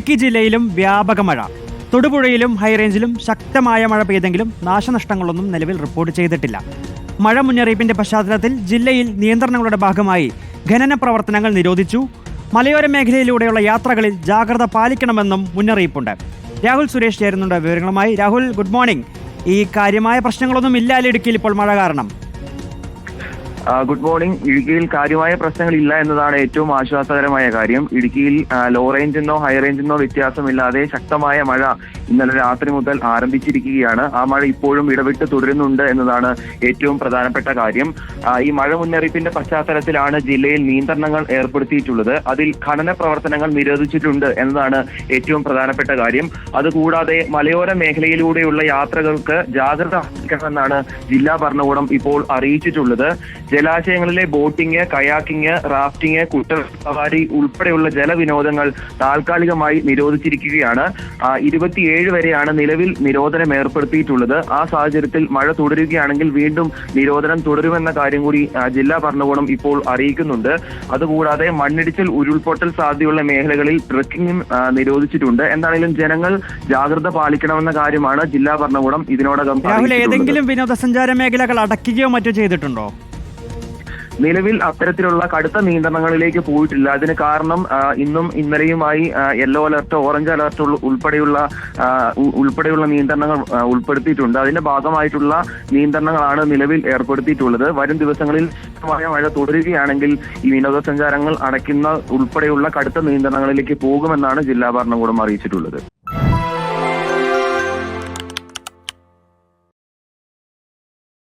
ഇടുക്കി ജില്ലയിലും വ്യാപക മഴ. തൊടുപുഴയിലും ഹൈറേഞ്ചിലും ശക്തമായ മഴ പെയ്തെങ്കിലും നാശനഷ്ടങ്ങളൊന്നും നിലവിൽ റിപ്പോർട്ട് ചെയ്തിട്ടില്ല. മഴ മുന്നറിയിപ്പിന്റെ പശ്ചാത്തലത്തിൽ ജില്ലയിൽ നിയന്ത്രണങ്ങളുടെ ഭാഗമായി ഖനന പ്രവർത്തനങ്ങൾ നിരോധിച്ചു. മലയോര മേഖലയിലൂടെയുള്ള യാത്രകളിൽ ജാഗ്രത പാലിക്കണമെന്നും മുന്നറിയിപ്പുണ്ട്. രാഹുൽ സുരേഷ് ചേരുന്നുണ്ട് വിവരങ്ങളുമായി. Rahul, good morning. ഈ കാര്യമായ പ്രശ്നങ്ങളൊന്നും ഇല്ല ഇടുക്കിയിൽ ഇപ്പോൾ മഴ കാരണം? Good morning. ഇടുക്കിയിൽ കാര്യമായ പ്രശ്നങ്ങളില്ല എന്നതാണ് ഏറ്റവും ആശ്വാസകരമായ കാര്യം. ഇടുക്കിയിൽ ലോ റേഞ്ചെന്നോ ഹൈ റേഞ്ചെന്നോ വ്യത്യാസമില്ലാതെ ശക്തമായ മഴ ഇന്നലെ രാത്രി മുതൽ ആരംഭിച്ചിരിക്കുകയാണ്. ആ മഴ ഇപ്പോഴും ഇടവിട്ട് തുടരുന്നുണ്ട് എന്നതാണ് ഏറ്റവും പ്രധാനപ്പെട്ട കാര്യം. ഈ മഴ മുന്നറിയിപ്പിന്റെ പശ്ചാത്തലത്തിലാണ് ജില്ലയിൽ നിയന്ത്രണങ്ങൾ ഏർപ്പെടുത്തിയിട്ടുള്ളത്. അതിൽ ഖനന പ്രവർത്തനങ്ങൾ നിരോധിച്ചിട്ടുണ്ട് എന്നതാണ് ഏറ്റവും പ്രധാനപ്പെട്ട കാര്യം. അതുകൂടാതെ മലയോര മേഖലയിലൂടെയുള്ള യാത്രകൾക്ക് ജാഗ്രത പാലിക്കണമെന്നാണ് ജില്ലാ ഭരണകൂടം ഇപ്പോൾ അറിയിച്ചിട്ടുള്ളത്. ജലാശയങ്ങളിലെ ബോട്ടിംഗ്, കയാക്കിംഗ്, റാഫ്റ്റിംഗ്, കുട്ടർ സവാരി ഉൾപ്പെടെയുള്ള ജലവിനോദങ്ങൾ താൽക്കാലികമായി നിരോധിച്ചിരിക്കുകയാണ്. 27 വരെയാണ് നിലവിൽ നിരോധനം ഏർപ്പെടുത്തിയിട്ടുള്ളത്. ആ സാഹചര്യത്തിൽ മഴ തുടരുകയാണെങ്കിൽ വീണ്ടും നിരോധനം തുടരുമെന്ന കാര്യം കൂടി ജില്ലാ ഭരണകൂടം ഇപ്പോൾ അറിയിക്കുന്നുണ്ട്. അതുകൂടാതെ മണ്ണിടിച്ചിൽ, ഉരുൾപൊട്ടൽ സാധ്യതയുള്ള മേഖലകളിൽ ട്രക്കിംഗും നിരോധിച്ചിട്ടുണ്ട്. എന്താണെങ്കിലും ജനങ്ങൾ ജാഗ്രത പാലിക്കണമെന്ന കാര്യമാണ് ജില്ലാ ഭരണകൂടം ഇതിനോടകം. ഏതെങ്കിലും വിനോദസഞ്ചാര മേഖലകൾ അടയ്ക്കുകയോ മറ്റോ ചെയ്തിട്ടുണ്ടോ? നിലവിൽ അത്തരത്തിലുള്ള കടുത്ത നിയന്ത്രണങ്ങളിലേക്ക് പോയിട്ടില്ല. അതിന് കാരണം ഇന്നും ഇന്നലെയുമായി യെല്ലോ അലർട്ട്, ഓറഞ്ച് അലർട്ട് ഉൾപ്പെടെയുള്ള നിയന്ത്രണങ്ങൾ ഉൾപ്പെടുത്തിയിട്ടുണ്ട്. അതിന്റെ ഭാഗമായിട്ടുള്ള നിയന്ത്രണങ്ങളാണ് നിലവിൽ ഏർപ്പെടുത്തിയിട്ടുള്ളത്. വരും ദിവസങ്ങളിൽ മഴ തുടരുകയാണെങ്കിൽ ഈ വിനോദസഞ്ചാരങ്ങൾ അടയ്ക്കുന്ന ഉൾപ്പെടെയുള്ള കടുത്ത നിയന്ത്രണങ്ങളിലേക്ക് പോകുമെന്നാണ് ജില്ലാ ഭരണകൂടം അറിയിച്ചിട്ടുള്ളത്.